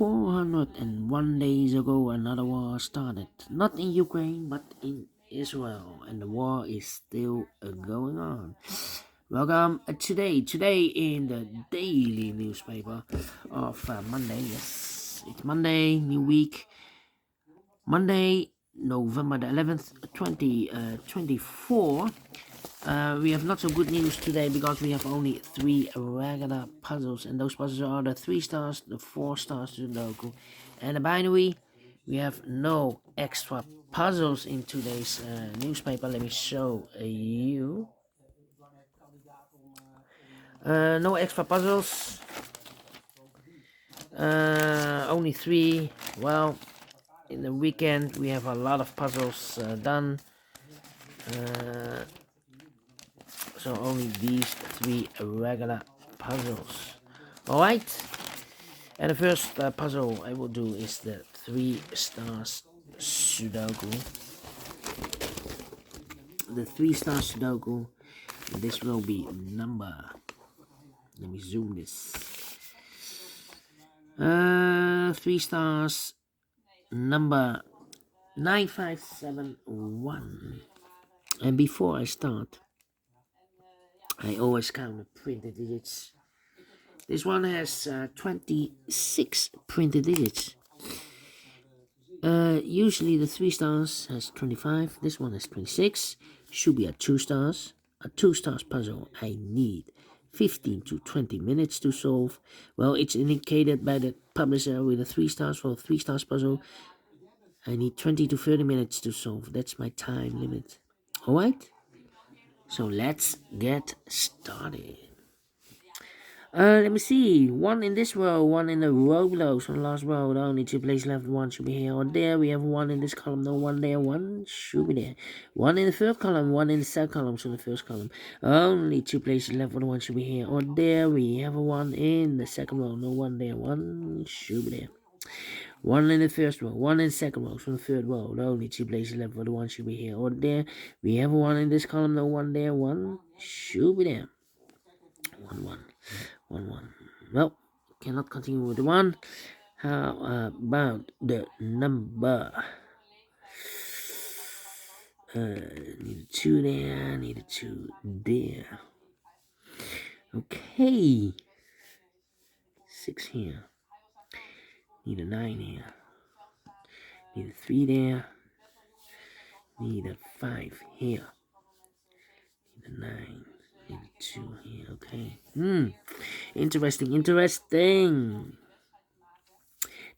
401 days ago, another war started. Not in Ukraine, but in Israel, and the war is still going on. Welcome today in the daily newspaper of Monday. Yes, it's Monday, new week. Monday, November the 11th, 2024. We have not so good news today because we have only 3 regular puzzles, and those puzzles are the 3 stars, the 4 stars Sudoku, and the binary. We have no extra puzzles in today's newspaper. Let me show you. No extra puzzles. Only 3. Well, in the weekend we have a lot of puzzles done. So only these 3 regular puzzles. Alright. And the first puzzle I will do is the 3 stars Sudoku. The 3 stars Sudoku. This will be number. Let me zoom this. 3 stars number 9571. And before I start, I always count the printed digits. This one has 26 printed digits. Usually the 3 stars has 25. This one has 26. Should be a 2 stars. A 2 stars puzzle I need 15 to 20 minutes to solve. Well, it's indicated by the publisher with a 3 stars for a 3 stars puzzle. I need 20 to 30 minutes to solve. That's my time limit. Alright? So let's get started. Let me see. 1 in this row, 1 in the row below. So the last row, the only 2 places left. 1 should be here or there. We have 1 in this column, no 1 there. 1 should be there. 1 in the third column, 1 in the second column. So the first column, only 2 places left. 1 should be here or there. We have a 1 in the second row, no 1 there. 1 should be there. 1 in the first row, 1 in the second row, from the third row, the only 2 places left for the 1 should be here or there. We have a 1 in this column, no 1 there, 1 should be there. 1, 1, 1, 1. Well, cannot continue with the 1. How about the number? Need a 2 there, need a 2 there. Okay. 6 here. Need a 9 here. Need a 3 there. Need a 5 here. Need a 9. Need a 2 here. Okay. Interesting.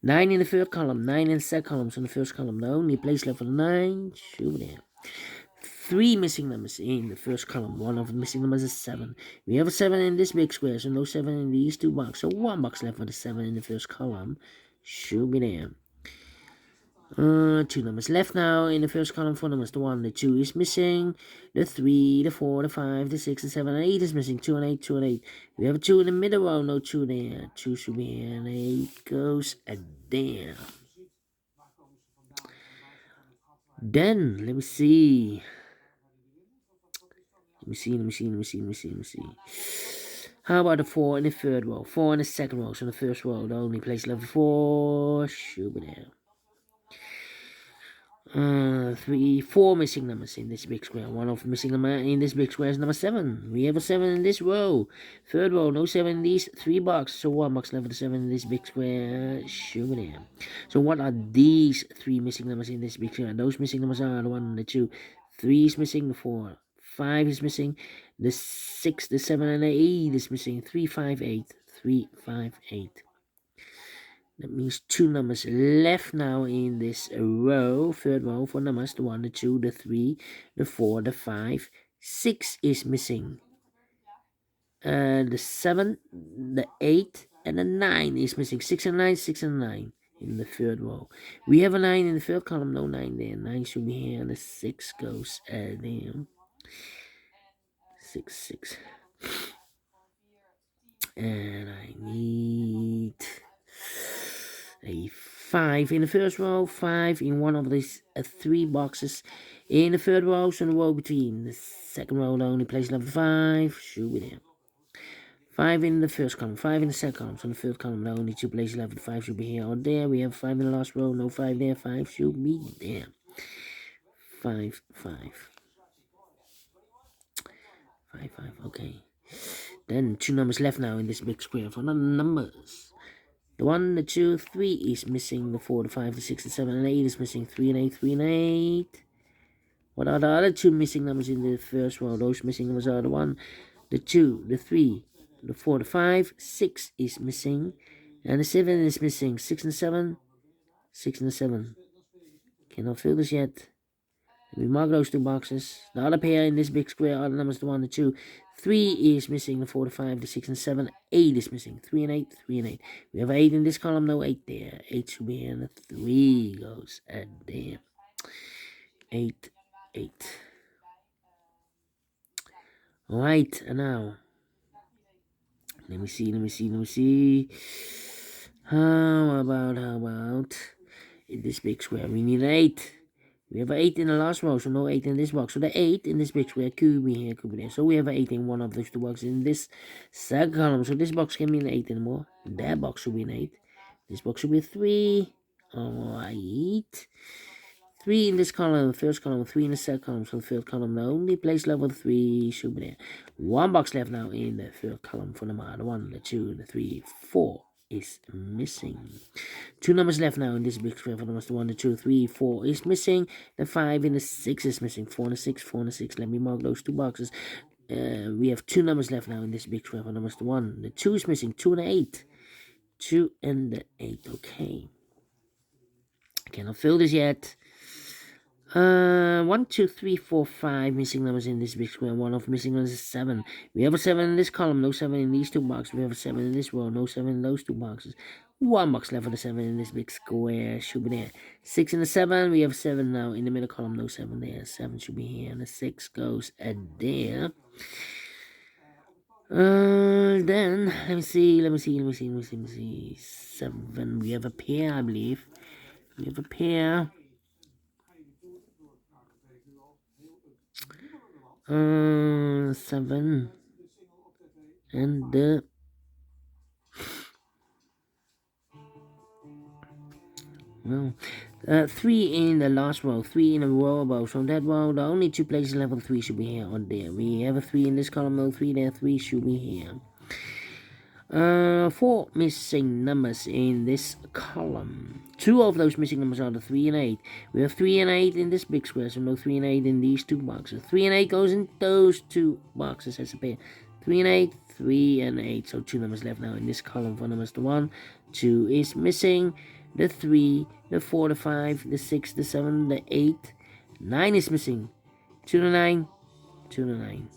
9 in the third column. 9 in the second column. So in the first column, the only place left for the 9. Shoot there. 3 missing numbers in the first column. One of the missing numbers is 7. We have a 7 in this big square. So no 7 in these 2 boxes. So 1 box left for the 7 in the first column. Should be there. 2 numbers left now in the first column. 4 numbers. The 1, the 2 is missing. The 3, the 4, the 5, the 6, the 7, and 8 is missing. 2 and 8, 2 and 8. We have a 2 in the middle row. No 2 there. 2 should be here. And 8 goes there. Then, let me see. How about the 4 in the third row? 4 in the second row. So in the first row, the only place left for 4 should be there. 4 missing numbers in this big square. One of the missing number in this big square is number 7. We have a 7 in this row. Third row, no 7 in these 3 boxes. So 1 box left for the 7 in this big square. Should be there. So what are these 3 missing numbers in this big square? Those missing numbers are the 1 and the 2. 3 is missing, the 4. 5 is missing. The 6, the 7, and the 8 is missing. 3, 5, 8. 3, 5, 8. That means 2 numbers left now in this row. Third row for numbers. The 1, the 2, the 3, the 4, the 5. 6 is missing. The 7, the 8, and the 9 is missing. 6 and 9, 6 and 9 in the third row. We have a 9 in the third column. No 9 there. 9 should be here. And the 6 goes there. 6, 6. And I need a 5 in the first row, 5 in one of these 3 boxes in the third row, so the row between the second row, the only place left 5 should be there. 5 in the first column, 5 in the second column. So in the third column, now only 2 places left. 5 should be here or there. We have 5 in the last row, no 5 there. 5 should be there. 5, 5. 5, 5, okay. Then 2 numbers left now in this big square for the numbers. The 1, the 2, 3 is missing. The 4, the 5, the 6, the 7, and 8 is missing. 3 and 8, 3 and 8. What are the other 2 missing numbers in the first row? Those missing numbers are the 1, the 2, the 3, the 4, the 5, 6 is missing. And the 7 is missing. 6 and 7, 6 and 7. Cannot fill this yet. We mark those 2 boxes. The other pair in this big square are the numbers the 1, the 2. 3 is missing, the 4, the 5, the 6, and 7. 8 is missing. 3 and 8, 3 and 8. We have 8 in this column, no 8 there. 8 should be here, and the 3 goes at there. 8, 8. Alright, and now, let me see. How about, in this big square, we need 8. We have an 8 in the last row, so no 8 in this box. So the 8 in this big square could be here, could be there. So we have an 8 in one of those 2 boxes in this second column. So this box can be an 8 anymore. That box should be an 8. This box should be a 3. Alright. 3 in this column, the first column, 3 in the second column. So the third column, the only place level 3 should be there. 1 box left now in the third column for the 1, the 2, the 3, 4 is missing. 2 numbers left now in this big square for the 1, the 2, 3, 4 is missing. The 5 and the 6 is missing. 4 and the 6, 4 and the 6. Let me mark those 2 boxes. We have 2 numbers left now in this big square for the 1, the 2 is missing. 2 and the 8. 2 and the 8. Okay. I cannot fill this yet. 1, 2, 3, 4, 5 missing numbers in this big square. 1 of missing numbers is 7. We have a 7 in this column, no 7 in these 2 boxes. We have a 7 in this row, no 7 in those 2 boxes. 1 box left for the 7 in this big square. Should be there. 6 in the 7. We have 7 now in the middle column, no 7 there. 7 should be here, and the 6 goes at there. Then let me see. 7. We have a pair, I believe. We have a pair. 7 and the 3 in the last row, 3 in a row above. So that row, the only 2 places level 3 should be here or there. We have a 3 in this column, no 3 there, 3 should be here. 4 missing numbers in this column. 2 of those missing numbers are the 3 and 8. We have 3 and 8 in this big square, so no 3 and 8 in these 2 boxes. 3 and 8 goes in those 2 boxes as a pair. 3 and 8, 3 and 8. So 2 numbers left now in this column for numbers. The 1, 2 is missing. The 3, the 4, the 5, the 6, the 7, the 8. 9 is missing. 2 to 9, 2 to 9.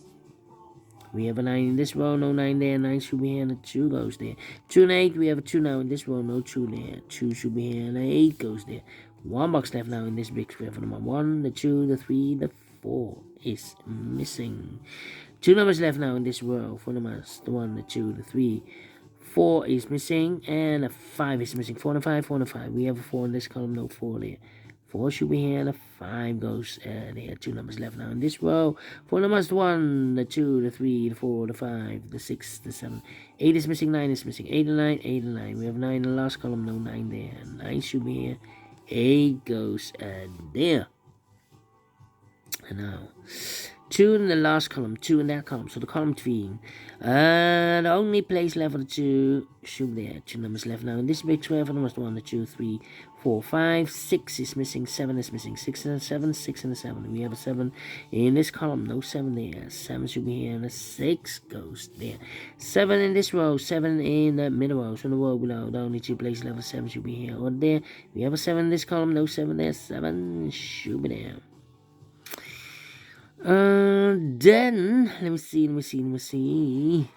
We have a 9 in this row, no 9 there. 9 should be here, and the 2 goes there. 2 and 8, we have a 2 now in this row, no 2 there. 2 should be here, and the 8 goes there. 1 box left now in this big square for number 1, the 2, the 3, the 4 is missing. 2 numbers left now in this row for numbers. The 1, the 2, the 3, 4 is missing, and a 5 is missing. 4 and a 5, 4 and a 5. We have a 4 in this column, no 4 there. 4 should be here, and a 5 goes there. 2 numbers left now in this row. 4 numbers, the 1, the 2, the 3, the 4, the 5, the 6, the 7. 8 is missing, 9 is missing. 8 and 9, 8 and 9. We have 9 in the last column, no 9 there. 9 should be here. 8 goes there. And now, 2 in the last column, 2 in that column. So the column between. The only place left for the 2 should be there. 2 numbers left now in this big square for numbers 1, the 2, 3, 4, 5, 6 is missing, 7 is missing, 6 and a 7, 6 and a 7. We have a 7 in this column, no 7 there. 7 should be here, and a 6 goes there. 7 in this row, 7 in the middle row. So in the row below, the only 2 places left for 7 should be here or there. We have a 7 in this column, no 7 there. 7 should be there. Then let me see.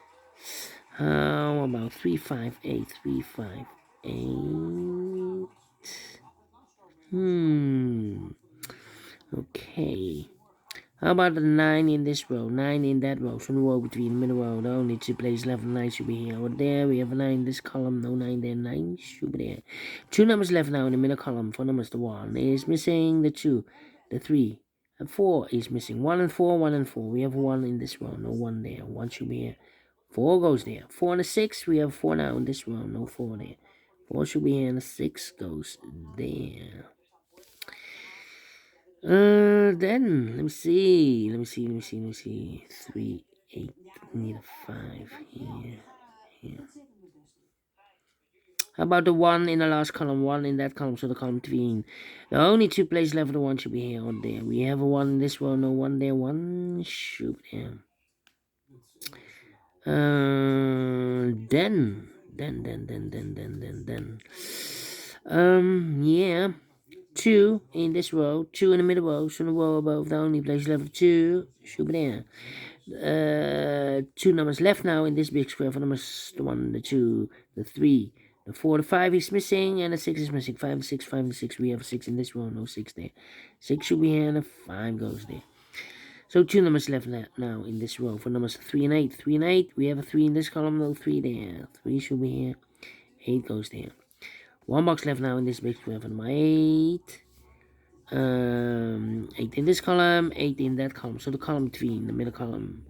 How about 3, 5, 8, 3, 5, 8? Okay. How about the 9 in this row, 9 in that row? So the row between the middle row, the only 2 places left, 9 should be here or there. We have a 9 in this column, no 9 there, 9 should be there. 2 numbers left now in the middle column. For numbers, the 1 is missing, the 2, the 3, and 4 is missing. 1 and 4, 1 and 4. We have 1 in this row, no 1 there. 1 should be here. 4 goes there. 4 and a 6. We have 4 now in this round. No 4 there. 4 should be here and a 6 goes there. Then let me see. 3, 8. Need a 5 here. How about the 1 in the last column? 1 in that column, so the column between. The only 2 places left. The 1 should be here or there. We have a 1 in this one. No 1 there. 1 should be there. Then. Yeah. 2 in this row, 2 in the middle row, so in the row above the only place left 2 should be there. 2 numbers left now in this big square for numbers, the 1, the 2, the 3, the 4, the 5 is missing, and the 6 is missing. 5 and 6, 5 and 6, we have a 6 in this row, no 6 there. 6 should be here, and a 5 goes there. So 2 numbers left now in this row for numbers 3 and 8. 3 and 8, we have a 3 in this column, no 3 there. 3 should be here, 8 goes there. 1 box left now in this big square for number 8. 8 in this column, 8 in that column. So the column between, the middle column.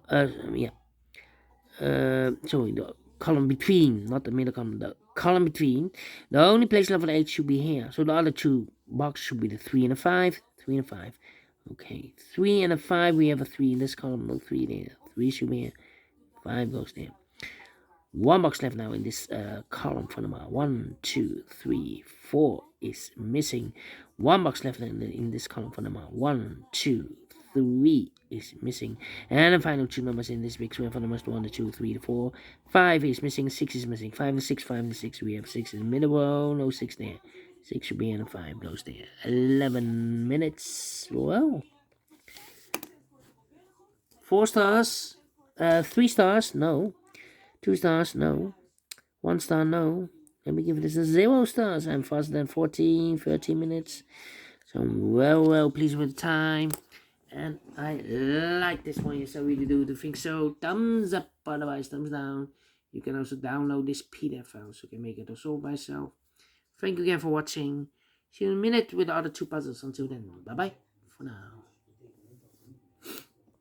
Sorry, the column between, not the middle column, the column between. The only place left for the 8 should be here. So the other 2 boxes should be the 3 and a 5. 3 and a 5. Okay, 3 and a 5. We have a 3 in this column, no 3 there. 3 should be here. 5 goes there. 1 box left now in this column for number 1, 2, 3, 4 is missing. 1 box left in this column for number 1, 2, 3 is missing. And the final 2 numbers in this big square for numbers 1, 2, 3, 4. 5 is missing, 6 is missing. 5 and 6, 5 and 6. We have 6 in the middle row, no 6 there. 6 should be in, and 5 goes there. 11 minutes. Well, 4 stars. 3 stars, no. 2 stars, no. 1 star, no. Let me give this a 0 stars. I'm faster than 13 minutes. So I'm well pleased with the time. And I like this one. Yes, I really do think so. Thumbs up, otherwise thumbs down. You can also download this PDF file so you can make it also by yourself. Thank you again for watching. See you in a minute with the other 2 puzzles. Until then, bye-bye for now.